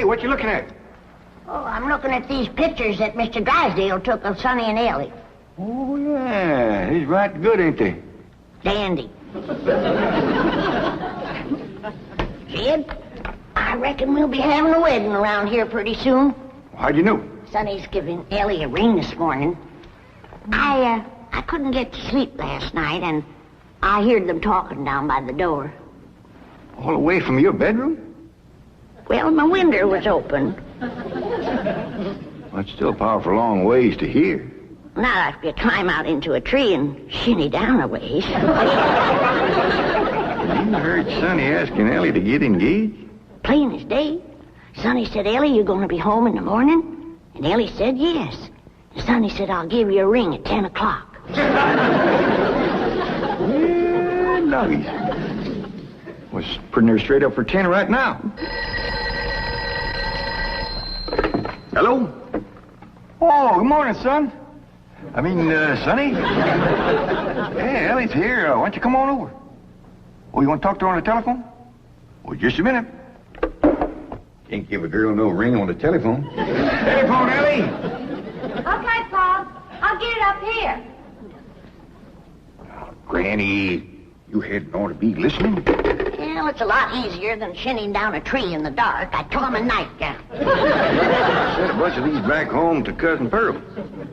what you looking at? Oh, I'm looking at these pictures that Mr. Drysdale took of Sonny and Elly. Oh, yeah. He's right good, ain't they? Dandy. Kid, I reckon we'll be having a wedding around here pretty soon. How'd you know? Sonny's giving Elly a ring this morning. I couldn't get to sleep last night, and I heard them talking down by the door. All the way from your bedroom? Well, my window was open. Well, it's still a powerful long ways to hear. Not if you climb out into a tree and shinny down a ways. You heard Sonny asking Elly to get engaged? Plain as day. Sonny said, Elly, you going to be home in the morning? And Elly said, yes. And Sonny said, I'll give you a ring at 10 o'clock. Yeah, doggies. Was putting her straight up for 10 right now. Hello? Oh, good morning, son. Sonny? Hey, Elly's here. Why don't you come on over? Oh, you want to talk to her on the telephone? Oh, just a minute. Can't give a girl no ring on the telephone. Telephone, Elly! Okay, Pop. I'll get it up here. Oh, Granny, you hadn't ought to be listening. Well, it's a lot easier than shinning down a tree in the dark. I took him a nightgown. Sent a bunch of these back home to Cousin Pearl.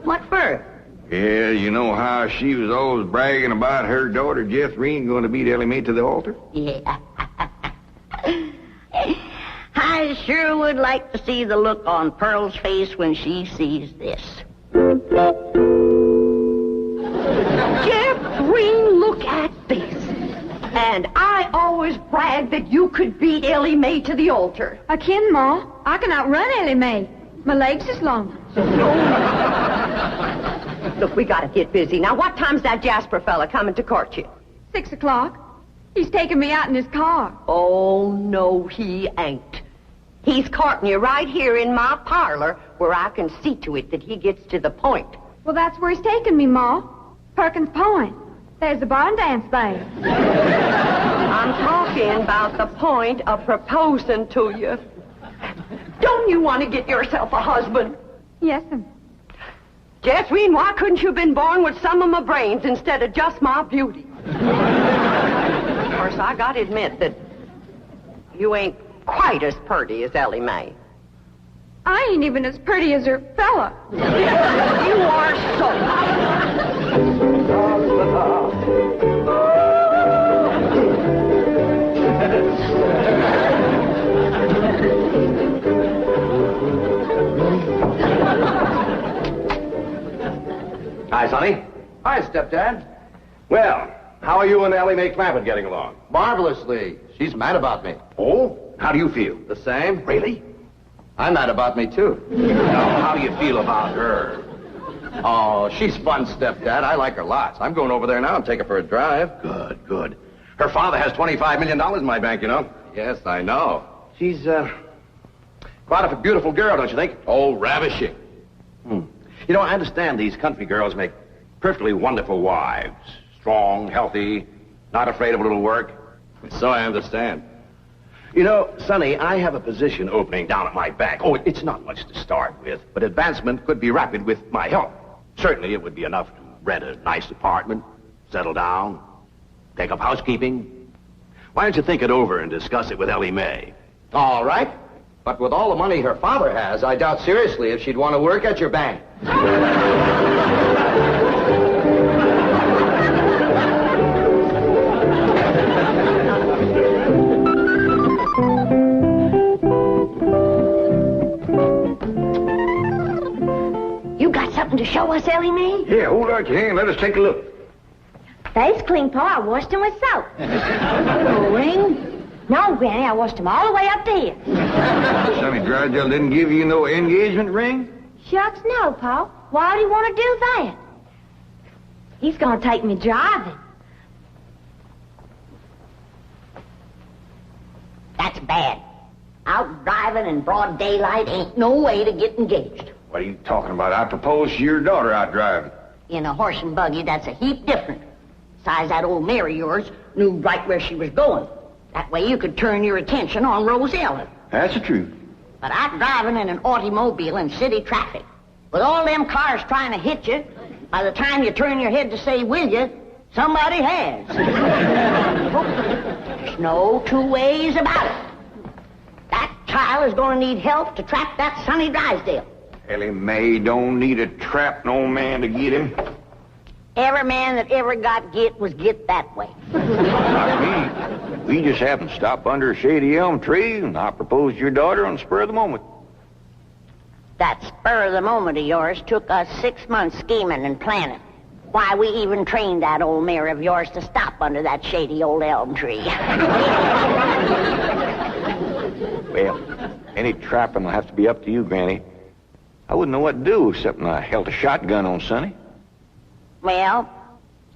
What for? Yeah, you know how she was always bragging about her daughter, Jethrine, going to beat Elly May to the altar? Yeah. I sure would like to see the look on Pearl's face when she sees this. Jethrine, look at this. And I always bragged that you could beat Elly May to the altar. I can, Ma. I can outrun Elly May. My legs is long. Look, we gotta get busy. Now, what time's that Jasper fella coming to court you? 6 o'clock. He's taking me out in his car. Oh, no, he ain't. He's courting you right here in my parlor where I can see to it that he gets to the point. Well, that's where he's taking me, Ma. Perkins Point. There's a barn dance there. I'm talking about the point of proposing to you. Don't you want to get yourself a husband? Yes, sir. Jethrine, why couldn't you have been born with some of my brains instead of just my beauty? Of course, I gotta admit that you ain't quite as pretty as Elly May. I ain't even as pretty as her fella. You are so... Hi, Sonny. Hi, Stepdad. Well, how are you and Elly May Clampett getting along? Marvelously. She's mad about me. Oh? How do you feel? The same? Really? I'm mad about me, too. Now, how do you feel about her? Oh, she's fun, Stepdad. I like her lots. I'm going over there now and take her for a drive. Good, good. Her father has $25 million in my bank, you know. Yes, I know. She's, quite a beautiful girl, don't you think? Oh, ravishing. You know, I understand these country girls make perfectly wonderful wives. Strong, healthy, not afraid of a little work. So I understand. You know, Sonny, I have a position opening down at my bank. Oh, it's not much to start with, but advancement could be rapid with my help. Certainly, it would be enough to rent a nice apartment, settle down, take up housekeeping. Why don't you think it over and discuss it with Elly May? All right. But with all the money her father has, I doubt seriously if she'd want to work at your bank. You got something to show us, Elly May? Yeah, hold out your hand. Let us take a look. That's clean, Pa. I washed them with soap. A ring? No, Granny, I washed them all the way up to here. Sonny Drysdale didn't give you no engagement ring? Shucks, no, Pa. Why'd he want to do that? He's going to take me driving. That's bad. Out driving in broad daylight ain't no way to get engaged. What are you talking about? I proposed to your daughter out driving. In a horse and buggy, that's a heap different. Besides, that old mare of yours knew right where she was going. That way you could turn your attention on Rosella. That's the truth. But I'm driving in an automobile in city traffic. With all them cars trying to hit you, by the time you turn your head to say, will you, somebody has. There's no two ways about it. That child is going to need help to trap that Sonny Drysdale. Elly May don't need to trap no man to get him. Every man that ever got get was get that way. Not me. We just happened to stop under a shady elm tree, and I proposed to your daughter on the spur of the moment. That spur of the moment of yours took us 6 months scheming and planning. Why we even trained that old mare of yours to stop under that shady old elm tree. Well, any trapping will have to be up to you, Granny. I wouldn't know what to do except I held a shotgun on Sonny. Well,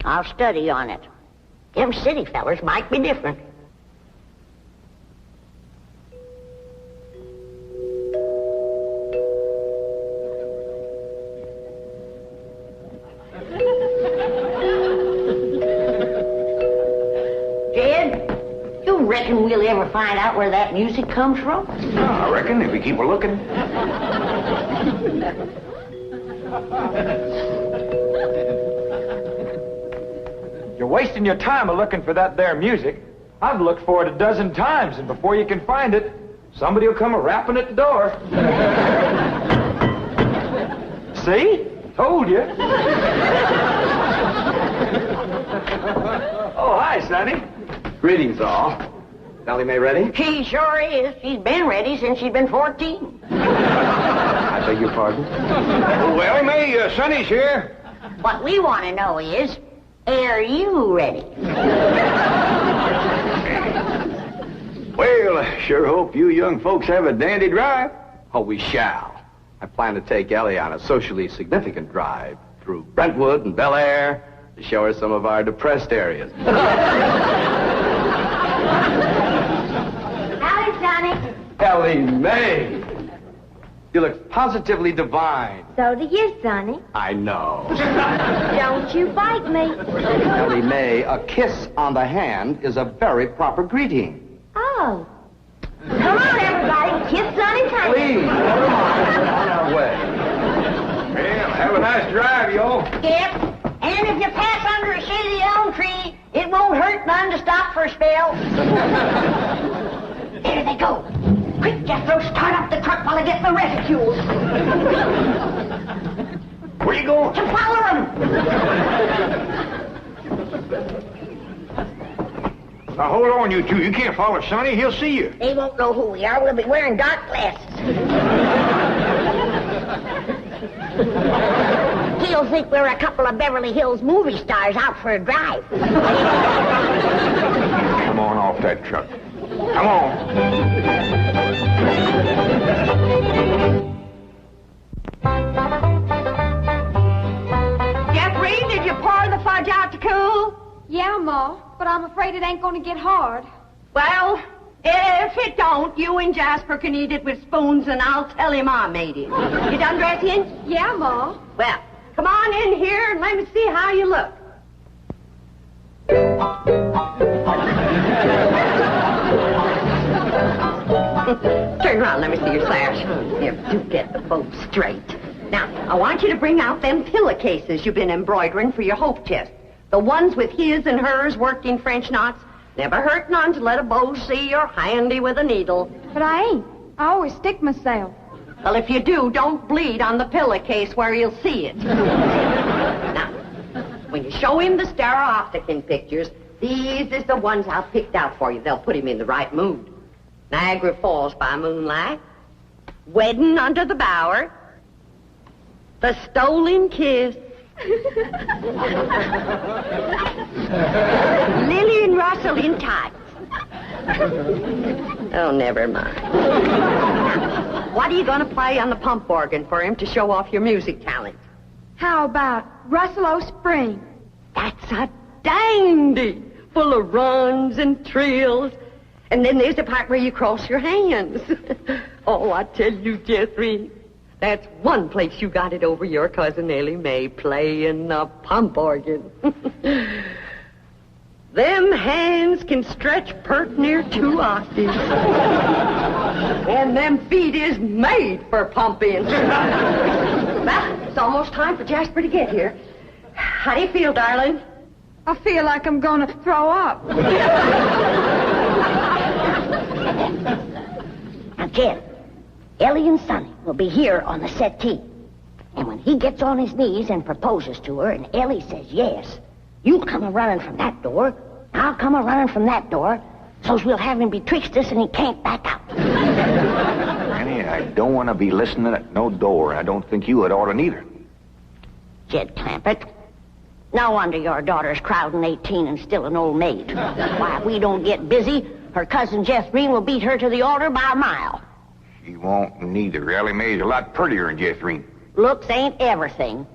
I'll study on it. Them city fellers might be different. Jed, you reckon we'll ever find out where that music comes from? I reckon if we keep a looking. You're wasting your time looking for that there music. I've looked for it a dozen times, and before you can find it, somebody will come a-rapping at the door. See? Told you. Oh, hi, Sonny. Greetings, all. Elly May ready? She sure is. She's been ready since she's been 14. I beg your pardon? Oh, Elly May, Sonny's here. What we want to know is, are you ready? Well, I sure hope you young folks have a dandy drive. Oh, we shall. I plan to take Ellie on a socially significant drive through Brentwood and Bel Air to show her some of our depressed areas. Howdy, Sonny. Elly May. You look positively divine. So do you, Sonny. I know. Don't you bite me. Elly May, a kiss on the hand is a very proper greeting. Oh. Come on, everybody. Kiss Sonny's hand. Please, never mind. On our way. Well, have a nice drive, y'all. Yep. And if you pass under a shady elm tree, it won't hurt none to stop for a spell. There they go. Quick, Jethro, start up the truck while I get the reticule. Where you going? To follow them. Now, hold on, you two. You can't follow Sonny. He'll see you. They won't know who we are. We'll be wearing dark glasses. He'll think we're a couple of Beverly Hills movie stars out for a drive. Come on off that truck. Come on. Jethrine, did you pour the fudge out to cool? Yeah, Ma, but I'm afraid it ain't gonna get hard. Well, if it don't, you and Jasper can eat it with spoons, and I'll tell him I made it. You done dressing? Yeah, Ma. Well, come on in here and let me see how you look. Turn around, let me see your sash. Here, do get the bow straight. Now, I want you to bring out them pillowcases you've been embroidering for your hope chest. The ones with his and hers worked in French knots. Never hurt none to let a beau see you're handy with a needle. But I ain't. I always stick myself. Well, if you do, don't bleed on the pillowcase where you'll see it. Now, when you show him the stereopticon pictures, these is the ones I've picked out for you. They'll put him in the right mood. Niagara Falls by moonlight, Wedding under the bower, The Stolen Kiss, Lily and Russell in tights. Oh, never mind. What are you going to play on the pump organ for him to show off your music talent? How about Russell O. Spring? That's a dandy, full of runs and trills. And then there's the part where you cross your hands. Oh, I tell you, Jethrine, that's one place you got it over your cousin Elly May, playing the pump organ. Them hands can stretch pert near 2 octaves. And them feet is made for pumping. Well, it's almost time for Jasper to get here. How do you feel, darling? I feel like I'm going to throw up. Now, Jen, Elly and Sonny will be here on the settee. And when he gets on his knees and proposes to her, and Elly says yes, you come a-running from that door, I'll come a-running from that door, so's we'll have him betwixt us and he can't back out. Annie, I don't want to be listening at no door. I don't think you had ought to neither. Jed Clampett, no wonder your daughter's crowding 18 and still an old maid. Why, if we don't get busy, her cousin Jethrine will beat her to the altar by a mile. She won't neither. Elly May's a lot prettier than Jethrine. Looks ain't everything.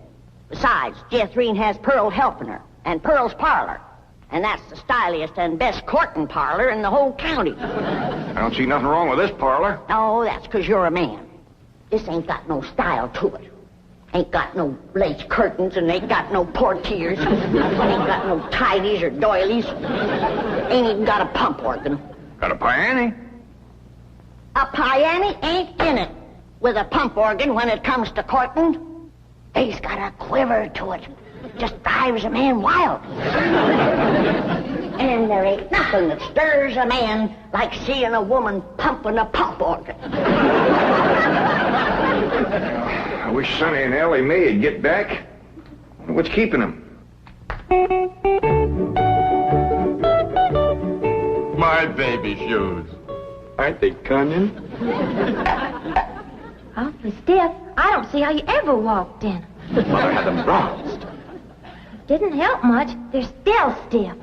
Besides, Jethrine has Pearl helping her, and Pearl's parlor. And that's the styliest and best courting parlor in the whole county. I don't see nothing wrong with this parlor. Oh, that's 'cause you're a man. This ain't got no style to it. Ain't got no lace curtains and ain't got no portieres. Ain't got no tidies or doilies. Ain't even got a pump organ. Got a piano? A piano ain't in it with a pump organ when it comes to courting. They's got a quiver to it. Just drives a man wild. And there ain't nothing that stirs a man like seeing a woman pumping a pump organ. I wish Sonny and Elly May would get back. What's keeping them? My baby shoes. Aren't they cunning? Awfully stiff. I don't see how you ever walked in. Mother had them bronzed. Didn't help much. They're still stiff.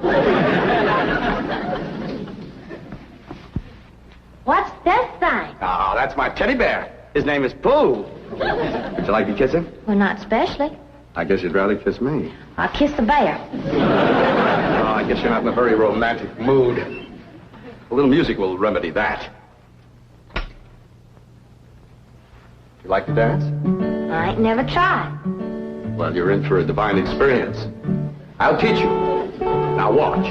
What's this thing? Oh, that's my teddy bear. His name is Pooh. Would you like to kiss him? Well, not especially. I guess you'd rather kiss me. I'll kiss the bear. Oh, I guess you're not in a very romantic mood. A little music will remedy that. You like to dance? I ain't never tried. Well, you're in for a divine experience. I'll teach you. Now watch.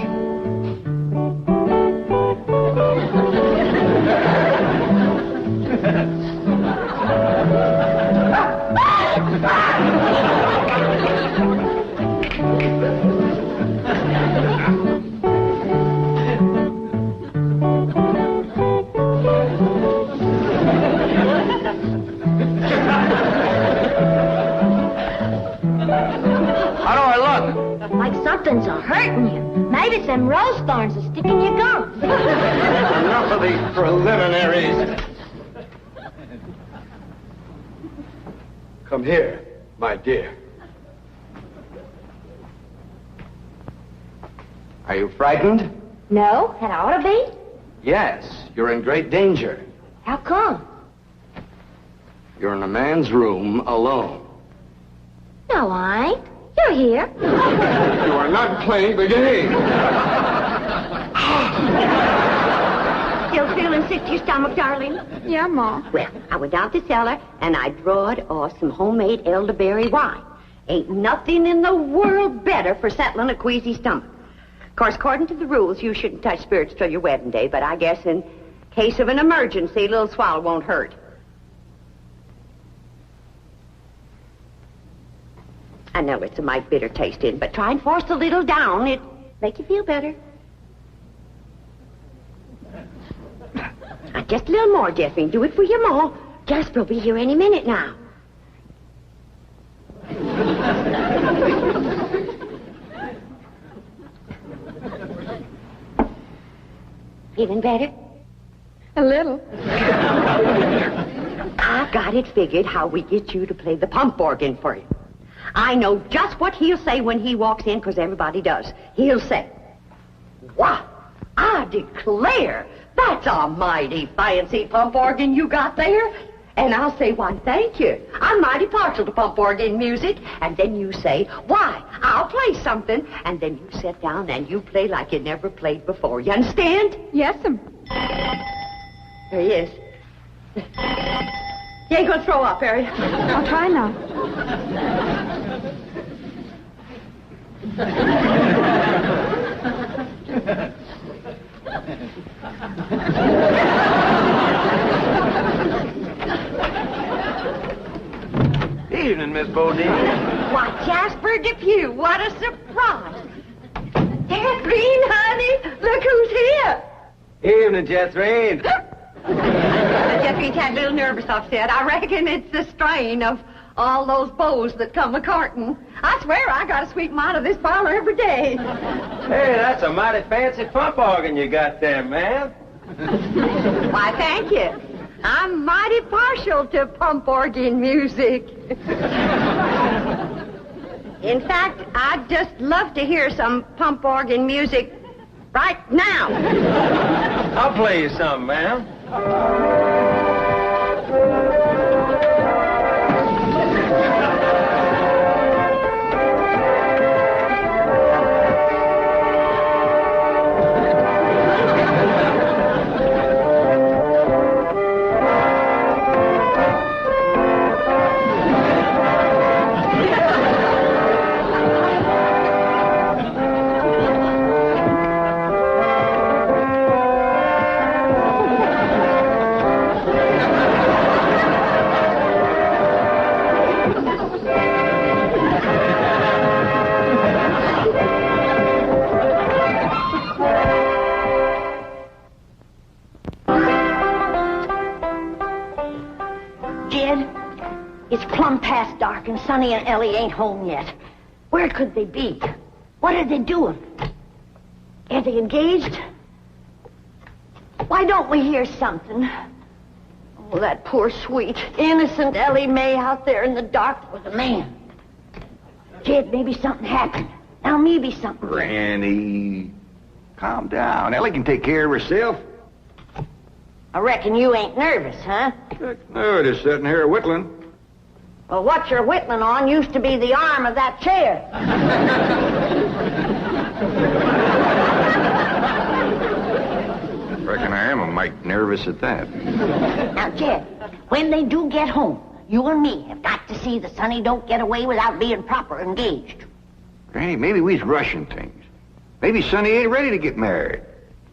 Like something's hurting you. Maybe some rose thorns are sticking your gums. Enough of these preliminaries. Come here, my dear. Are you frightened? No, that ought to be. Yes, you're in great danger. How come? You're in a man's room alone. No, I ain't. You're here. You are not playing the game. Still feeling sick to your stomach, darling? Yeah, Ma. Well, I went down to the cellar and I drawed off some homemade elderberry wine. Ain't nothing in the world better for settling a queasy stomach. Of course, according to the rules, you shouldn't touch spirits till your wedding day, but I guess in case of an emergency, a little swallow won't hurt. I know it's a mite bitter tasting, but try and force a little down. It'll make you feel better. Just a little more, Jethrine. Do it for your ma. Jasper will be here any minute now. Feeling better? A little. I got it figured how we get you to play the pump organ for you. I know just what he'll say when he walks in, because everybody does. He'll say, "Wow, I declare, that's a mighty fancy pump organ you got there." And I'll say, "Why, thank you. I'm mighty partial to pump organ music." And then you say, "Why, I'll play something." And then you sit down and you play like you never played before. You understand? Yes'm. There he is. You ain't gonna throw up, are you? I'll try now. Evening, Miss Bodine. Why, Jasper Depew, what a surprise. Jethrine, honey, look who's here. Evening, Jethrine. Jeffrey's had a little nervous upset. I reckon it's the strain of all those beaux that come a-courting. I swear I got to sweep them out of this parlor every day. Hey, that's a mighty fancy pump organ you got there, ma'am. Why, thank you. I'm mighty partial to pump organ music. In fact, I'd just love to hear some pump organ music right now. I'll play you some, ma'am. It's plumb past dark, and Sonny and Elly ain't home yet. Where could they be? What are they doing? Are they engaged? Why don't we hear something? Oh, that poor, sweet, innocent Elly May out there in the dark with a man. Jed, maybe something happened. Now maybe something. Granny, calm down. Elly can take care of herself. I reckon you ain't nervous, huh? No, just sitting here whittling. Well, what you're whittling on used to be the arm of that chair. Reckon I am a mite nervous at that. Now, Jed, when they do get home, you and me have got to see that Sonny don't get away without being proper engaged. Granny, maybe we's rushing things. Maybe Sonny ain't ready to get married.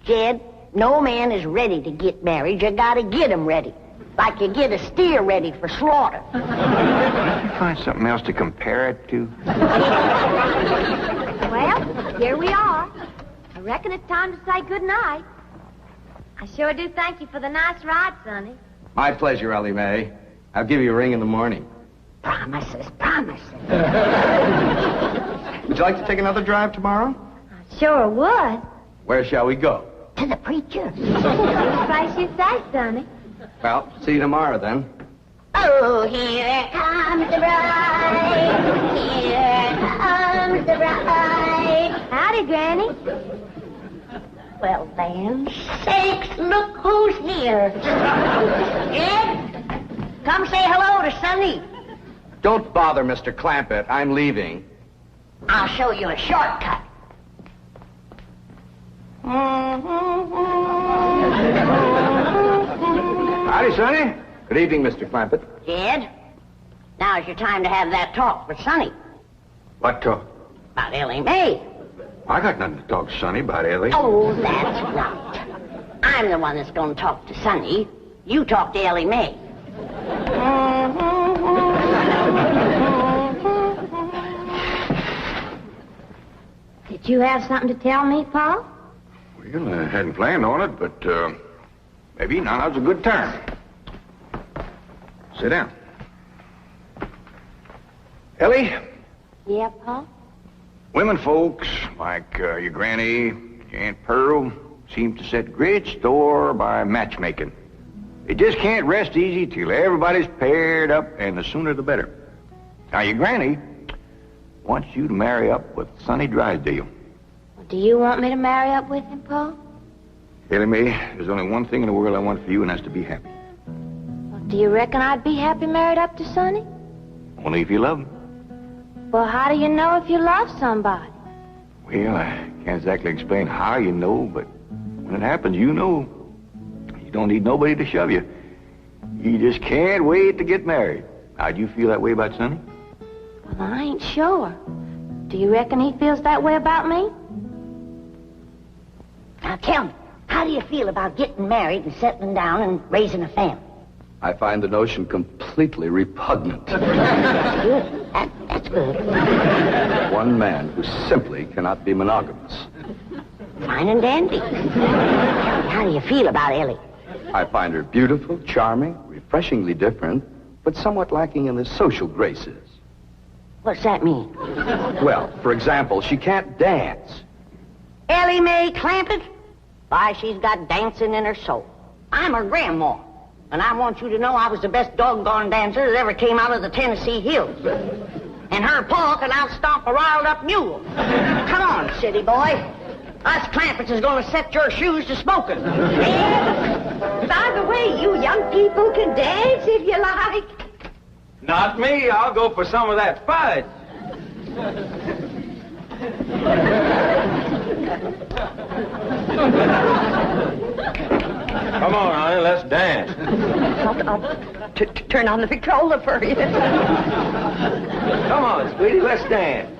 Jed, no man is ready to get married. You gotta get him ready. Like you get a steer ready for slaughter. Can't you find something else to compare it to? Well, here we are. I reckon it's time to say good night. I sure do thank you for the nice ride, Sonny. My pleasure, Elly May. I'll give you a ring in the morning. Promises, promises. Would you like to take another drive tomorrow? I sure would. Where shall we go? To the preacher. Any place you say, Sonny. Well, see you tomorrow, then. Oh, here comes the bride. Here comes the bride. Howdy, Granny. Well, then, sakes, look who's here. Jed, come say hello to Sonny. Don't bother, Mr. Clampett. I'm leaving. I'll show you a shortcut. Howdy, Sonny. Good evening, Mr. Clampett. Jed, now's your time to have that talk with Sonny What talk? about Elly May. I got nothing to talk to Sonny about, Elly. Oh, that's right. I'm the one that's going to talk to Sonny. You talk to Elly May. Did you have something to tell me, Paul? Well, I hadn't planned on it, but maybe now's a good time. Sit down. Elly, Yeah, Paul? women folks like your granny, your Aunt Pearl, seem to set great store by matchmaking. They just can't rest easy till everybody's paired up, and the sooner the better. Now, your granny wants you to marry up with Sonny Drysdale. Well, do you want me to marry up with him, Paul? Elly May, there's only one thing in the world I want for you, and that's to be happy. Well, do you reckon I'd be happy married up to Sonny? Only if you love him. Well, how do you know if you love somebody? Well, I can't exactly explain how you know, but when it happens, you know. You don't need nobody to shove you. You just can't wait to get married. Now, do you feel that way about Sonny? Well, I ain't sure. Do you reckon he feels that way about me? Now, tell me, How do you feel about getting married and settling down and raising a family? I find the notion completely repugnant. That's good. That's good. One man who simply cannot be monogamous. Fine and dandy. How do you feel about Ellie? I find her beautiful, charming, refreshingly different, but somewhat lacking in the social graces. What's that mean? Well, for example, she can't dance. Elly May Clampett? Why, she's got dancing in her soul. I'm her grandma, and I want you to know I was the best doggone dancer that ever came out of the Tennessee hills. And her paw can outstomp a riled-up mule. Come on, city boy. Us Clampetts is going to set your shoes to smoking. By the way, you young people can dance if you like. Not me. I'll go for some of that fudge. Come on, honey, let's dance. I'll turn on the Victrola for you. Come on, sweetie, let's dance.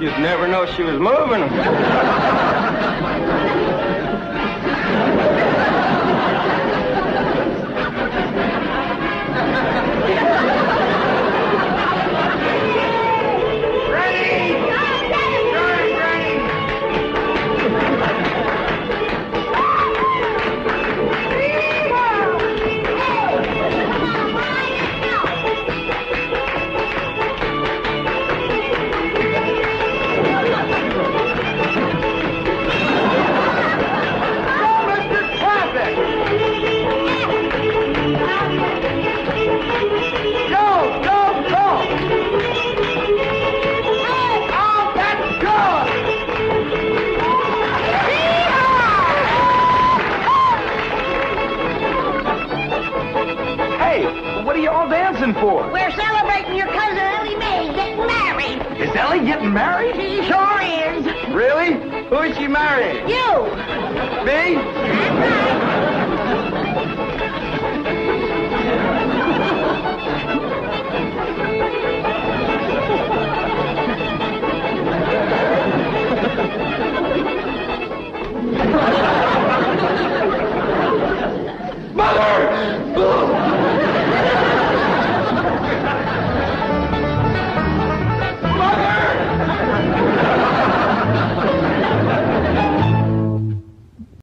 You'd never know she was moving. For? We're celebrating your cousin Elly May getting married. Is Elly getting married? She sure is. Really? Who is she marrying? You. Me?